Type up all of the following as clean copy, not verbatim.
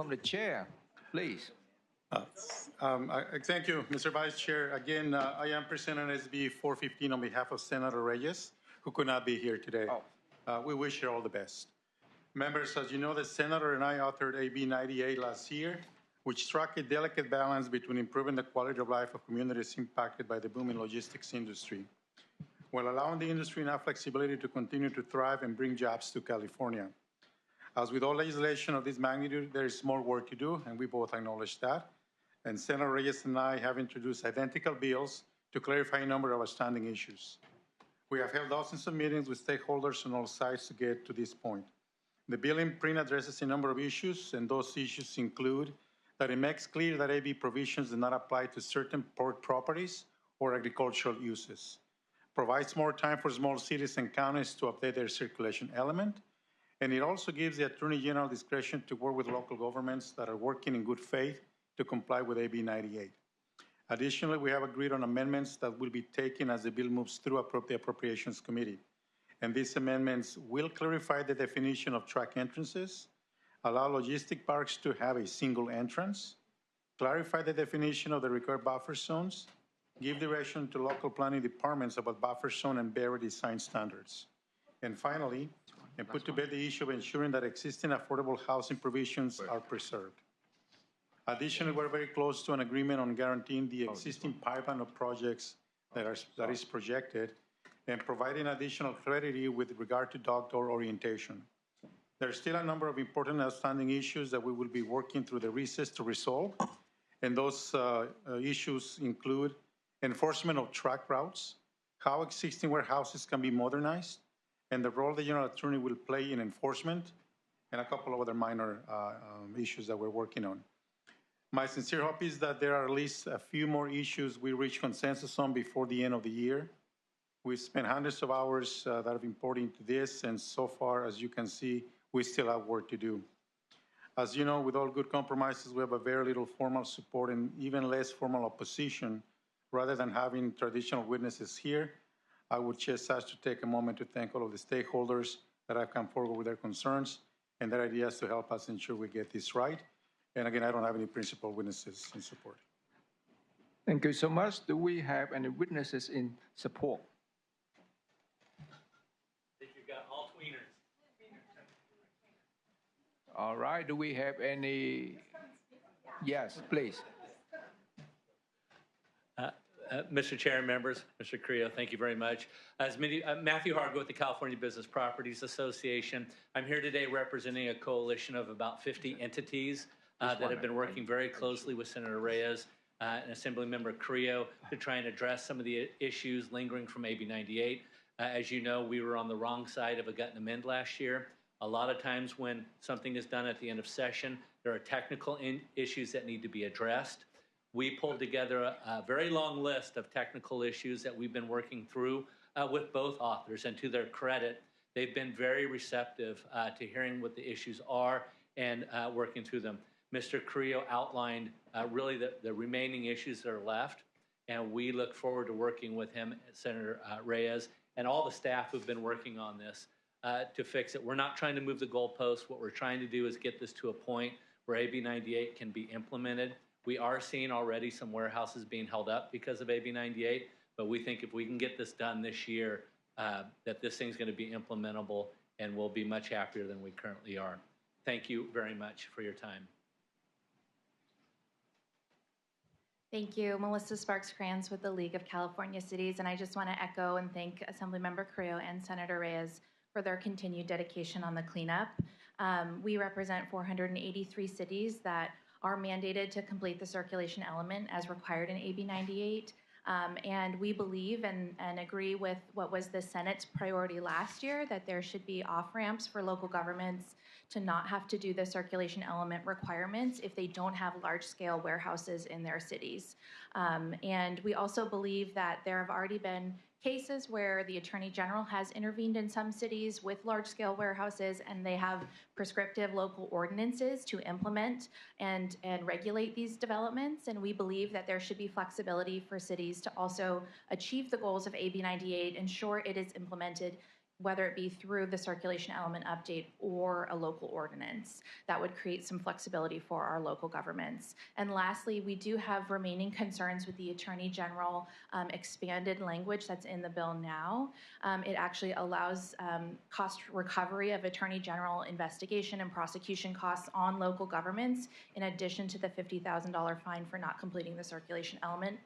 From the chair, please. Uh, Thank you, Mr. Vice Chair. Again, I am presenting SB 415 on behalf of Senator Reyes, who could not be here today. Oh. We wish her all the best. Members, as you know, the Senator and I authored AB 98 last year, which struck a delicate balance between improving the quality of life of communities impacted by the booming logistics industry, while allowing the industry enough flexibility to continue to thrive and bring jobs to California. As with all legislation of this magnitude, there is more work to do, and we both acknowledge that. And Senator Reyes and I have introduced identical bills to clarify a number of outstanding issues. We have held dozens of meetings with stakeholders on all sides to get to this point. The bill in print addresses a number of issues, and those issues include that it makes clear that AB provisions do not apply to certain port properties or agricultural uses, provides more time for small cities and counties to update their circulation element, and it also gives the Attorney General discretion to work with local governments that are working in good faith to comply with AB 98. Additionally, we have agreed on amendments that will be taken as the bill moves through the Appropriations Committee. And these amendments will clarify the definition of track entrances, allow logistic parks to have a single entrance, clarify the definition of the required buffer zones, give direction to local planning departments about buffer zone and barrier design standards. And finally, and put to bed the issue of ensuring that existing affordable housing provisions are preserved. Additionally, we're very close to an agreement on guaranteeing the existing pipeline of projects that is projected and providing additional clarity with regard to dock door orientation. There are still a number of important outstanding issues that we will be working through the recess to resolve, and those issues include enforcement of track routes, how existing warehouses can be modernized, and the role the General Attorney will play in enforcement, and a couple of other minor issues that we're working on. My sincere hope is that there are at least a few more issues we reach consensus on before the end of the year. We've spent hundreds of hours that have been poured into this, and so far, as you can see, we still have work to do. As you know, with all good compromises, we have a very little formal support and even less formal opposition. Rather than having traditional witnesses here, I would just ask to take a moment to thank all of the stakeholders that have come forward with their concerns and their ideas to help us ensure we get this right. And again, I don't have any principal witnesses in support. Thank you so much. Do we have any witnesses in support? I think you've got all tweeners. All right. Do we have any? Yes, please. Mr. Chair and members, Mr. Carrillo, thank you very much. Matthew Hargo with the California Business Properties Association. I'm here today representing a coalition of about 50 entities that have been working very closely with Senator Reyes and Assemblymember Carrillo to try and address some of the issues lingering from AB 98. As you know, we were on the wrong side of a gut and amend last year. A lot of times when something is done at the end of session, there are technical issues that need to be addressed. We pulled together a very long list of technical issues that we've been working through with both authors, and to their credit, they've been very receptive to hearing what the issues are and working through them. Mr. Carrillo outlined really the remaining issues that are left, and we look forward to working with him, Senator Reyes, and all the staff who've been working on this to fix it. We're not trying to move the goalposts. What we're trying to do is get this to a point where AB 98 can be implemented. We are seeing already some warehouses being held up because of AB 98, but we think if we can get this done this year, that this thing's going to be implementable and we'll be much happier than we currently are. Thank you very much for your time. Thank you. Melissa Sparks-Kranz with the League of California Cities, and I just want to echo and thank Assemblymember Carrillo and Senator Reyes for their continued dedication on the cleanup. We represent 483 cities that are mandated to complete the circulation element as required in AB 98. And we believe and agree with what was the Senate's priority last year, that there should be off-ramps for local governments to not have to do the circulation element requirements if they don't have large-scale warehouses in their cities. And we also believe that there have already been cases where the Attorney General has intervened in some cities with large-scale warehouses, and they have prescriptive local ordinances to implement and regulate these developments. And we believe that there should be flexibility for cities to also achieve the goals of AB 98, ensure it is implemented whether it be through the circulation element update or a local ordinance. That would create some flexibility for our local governments. And lastly, we do have remaining concerns with the Attorney General expanded language that's in the bill now. It actually allows cost recovery of Attorney General investigation and prosecution costs on local governments, in addition to the $50,000 fine for not completing the circulation element.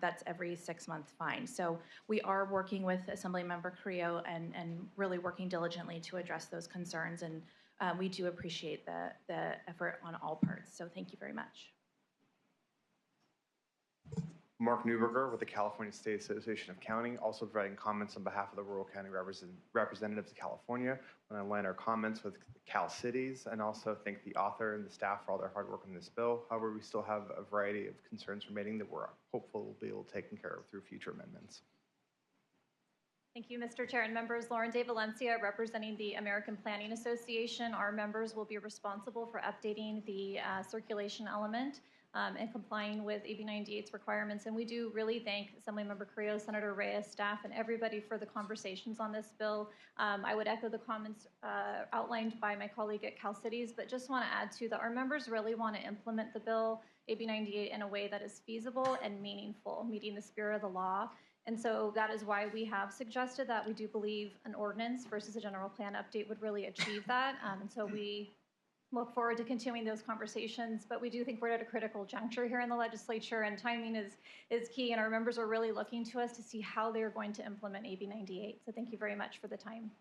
That's every 6-month fine. So we are working with Assemblymember Carrillo and really working diligently to address those concerns. And we do appreciate the effort on all parts. So thank you very much. Mark Newberger with the California State Association of County, also providing comments on behalf of the rural county representatives of California. I want to align our comments with Cal Cities and also thank the author and the staff for all their hard work on this bill. However, we still have a variety of concerns remaining that we're hopeful will be able to taken care of through future amendments. Thank you, Mr. Chair and members. Lauren De Valencia, representing the American Planning Association. Our members will be responsible for updating the circulation element and complying with AB 98's requirements. And we do really thank Assemblymember Carrillo, Senator Reyes, staff, and everybody for the conversations on this bill. I would echo the comments outlined by my colleague at Cal Cities, but just want to add to that our members really want to implement the bill, AB 98, in a way that is feasible and meaningful, meeting the spirit of the law. And so that is why we have suggested that we do believe an ordinance versus a general plan update would really achieve that. And so we look forward to continuing those conversations, but we do think we're at a critical juncture here in the legislature, and timing is key, and our members are really looking to us to see how they're going to implement AB 98. So thank you very much for the time.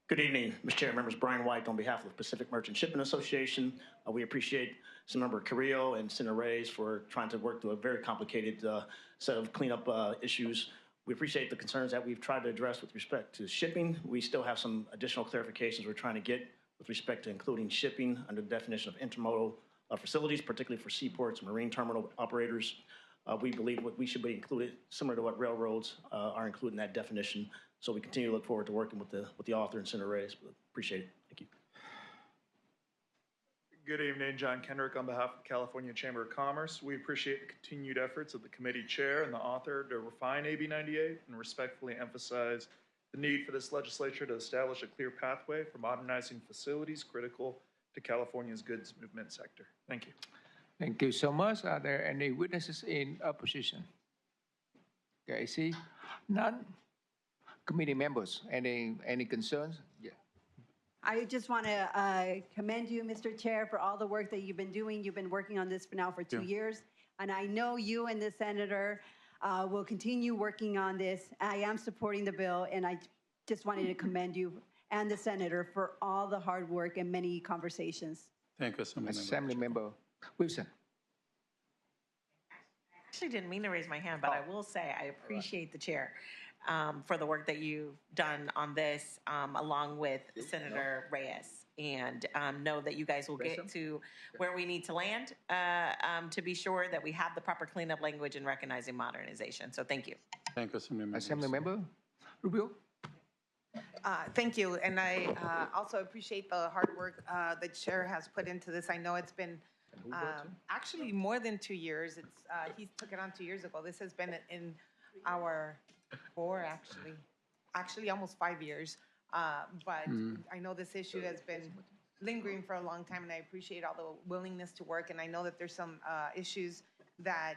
Good evening, Mr. Chair, members. Brian White on behalf of the Pacific Merchant Shipping Association. We appreciate Member Carrillo and Senator Reyes for trying to work through a very complicated set of cleanup issues. We appreciate the concerns that we've tried to address with respect to shipping. We still have some additional clarifications we're trying to get with respect to including shipping under the definition of intermodal facilities, particularly for seaports and marine terminal operators. We believe what we should be included, similar to what railroads are included in that definition. So we continue to look forward to working with the author and Senator Reyes. Appreciate it. Thank you. Good evening, John Kendrick on behalf of the California Chamber of Commerce. We appreciate the continued efforts of the committee chair and the author to refine AB 98 and respectfully emphasize the need for this legislature to establish a clear pathway for modernizing facilities critical to California's goods movement sector. Thank you. Thank you so much. Are there any witnesses in opposition? Okay, I see none. Committee members, any concerns? Yeah. I just want to commend you, Mr. Chair, for all the work that you've been doing. You've been working on this for 2 years, and I know you and the senator will continue working on this. I am supporting the bill, and I just wanted to commend you and the senator for all the hard work and many conversations. Thank you, Assemblymember Wilson. I actually didn't mean to raise my hand, but I will say I appreciate the chair for the work that you've done on this, along with Senator Reyes, and know that you guys will get to where we need to land to be sure that we have the proper cleanup language and recognizing modernization. So thank you. Thank you, Assemblymember Rubio. Thank you, and I also appreciate the hard work the chair has put into this. I know it's been actually more than 2 years. He took it on 2 years ago. This has been in our 4, actually almost 5 years. But I know this issue has been lingering for a long time, and I appreciate all the willingness to work. And I know that there's some issues that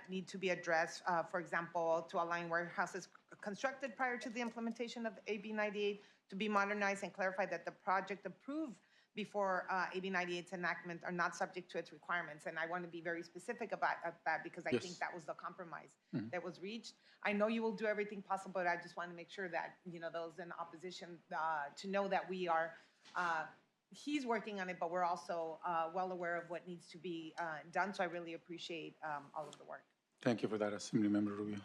need to be addressed. For example, to align warehouses constructed prior to the implementation of AB 98 to be modernized and clarify that the project approved before AB 98's enactment are not subject to its requirements. And I want to be very specific about that because I think that was the compromise that was reached. I know you will do everything possible, but I just want to make sure that, those in opposition to know that we are, he's working on it, but we're also well aware of what needs to be done. So I really appreciate all of the work. Thank you for that, Assemblymember Rubio.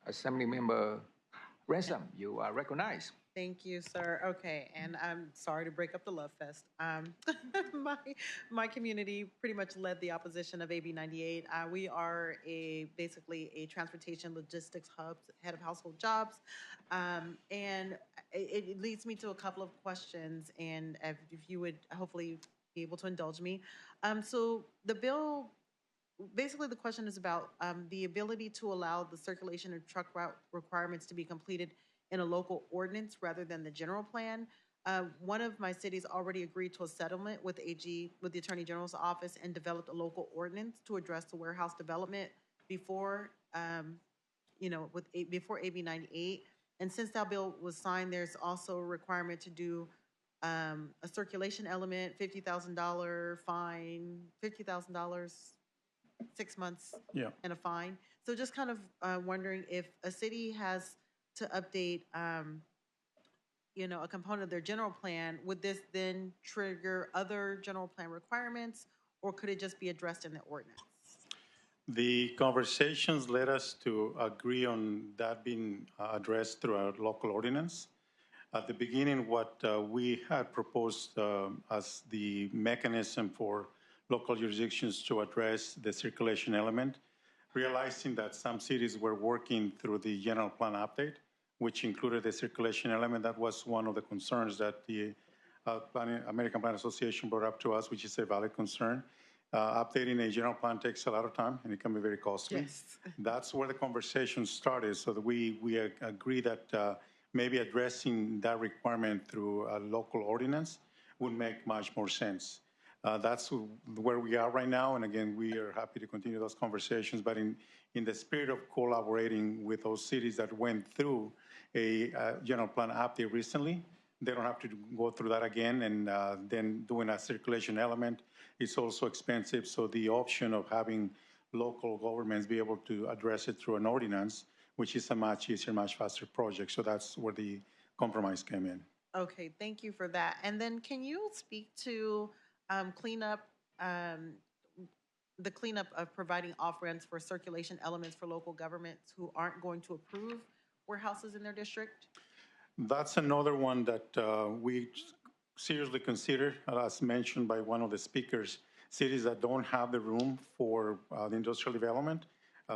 Assemblymember Ransom, you are recognized. Thank you, sir. Okay, and I'm sorry to break up the love fest. My community pretty much led the opposition of AB 98. We are basically a transportation logistics hub, head of household jobs, and it leads me to a couple of questions, and if you would hopefully be able to indulge me. So the bill basically the question is about the ability to allow the circulation of truck route requirements to be completed in a local ordinance rather than the general plan. One of my cities already agreed to a settlement with with the Attorney General's office, and developed a local ordinance to address the warehouse development before, before AB 98. And since that bill was signed, there's also a requirement to do a circulation element, $50,000 fine, $50,000, 6 months Yeah. and a fine. So just kind of wondering if a city has to update, a component of their general plan, would this then trigger other general plan requirements, or could it just be addressed in the ordinance? The conversations led us to agree on that being addressed through our local ordinance. At the beginning, what we had proposed as the mechanism for local jurisdictions to address the circulation element, realizing that some cities were working through the general plan update, which included the circulation element. That was one of the concerns that the American Plan Association brought up to us, which is a valid concern. Updating a general plan takes a lot of time, and it can be very costly. Yes. That's where the conversation started, so that we agree that maybe addressing that requirement through a local ordinance would make much more sense. That's where we are right now, and again, we are happy to continue those conversations, but in the spirit of collaborating with those cities that went through a general plan update recently, they don't have to go through that again, and then doing a circulation element is also expensive, so the option of having local governments be able to address it through an ordinance, which is a much easier, much faster project, so that's where the compromise came in. Okay, thank you for that. And then can you speak to cleanup, the cleanup of providing off-ramps for circulation elements for local governments who aren't going to approve warehouses in their district? That's another one that we seriously consider, as mentioned by one of the speakers, cities that don't have the room for the industrial development.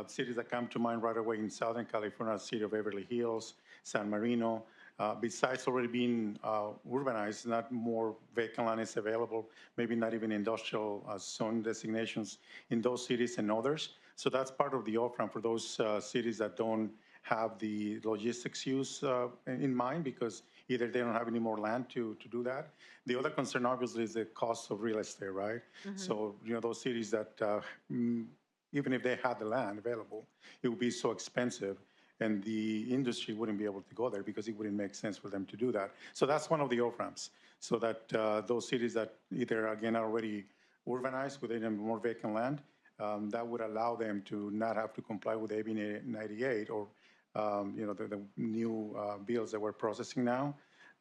Cities that come to mind right away in Southern California, city of Beverly Hills, San Marino. Besides already being urbanized, not more vacant land is available, maybe not even industrial zone designations in those cities and others. So that's part of the off-ramp for those cities that don't have the logistics use in mind, because either they don't have any more land to do that. The other concern, obviously, is the cost of real estate, right? Mm-hmm. So, those cities that even if they had the land available, it would be so expensive, and the industry wouldn't be able to go there because it wouldn't make sense for them to do that. So that's one of the off-ramps, so that those cities that either, again, are already urbanized with even more vacant land, that would allow them to not have to comply with AB 98 or the new bills that we're processing now,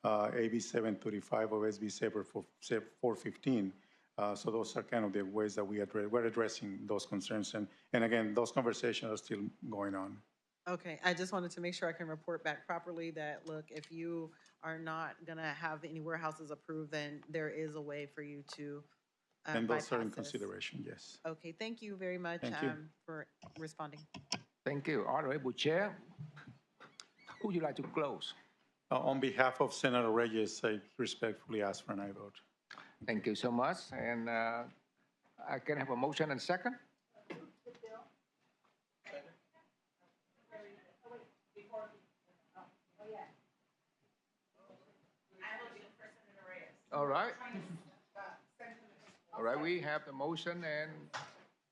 AB 735 or SB 415. So those are kind of the ways that we're addressing those concerns. And again, those conversations are still going on. Okay, I just wanted to make sure I can report back properly that, look, if you are not going to have any warehouses approved, then there is a way for you to and those are in bypass this. Consideration, yes. Okay, thank you very much for responding. Thank you. Honorable Chair, who would you like to close? On behalf of Senator Reyes, I respectfully ask for an aye vote. Thank you so much. And I can have a motion and second? All right. All right, we have the motion and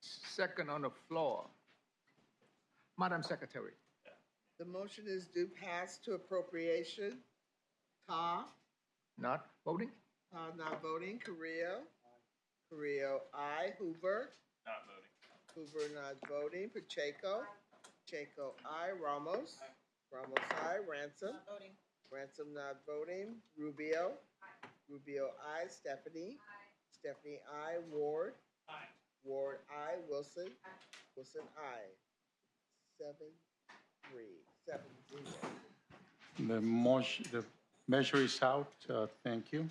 second on the floor. Madam Secretary. The motion is due pass to appropriation. Ta. Not voting? Not voting. Carrillo. Carrillo, aye. Hoover. Not voting. Hoover not voting. Pacheco. Pacheco, aye. Ramos. Ramos, aye. Ransom. Not voting. Ransom not voting. Rubio. Rubio, aye. Stephanie. Stephanie, aye. Ward. Aye. Ward, aye. Wilson. Wilson, aye. 7-3. 7-0. The measure is out. Thank you.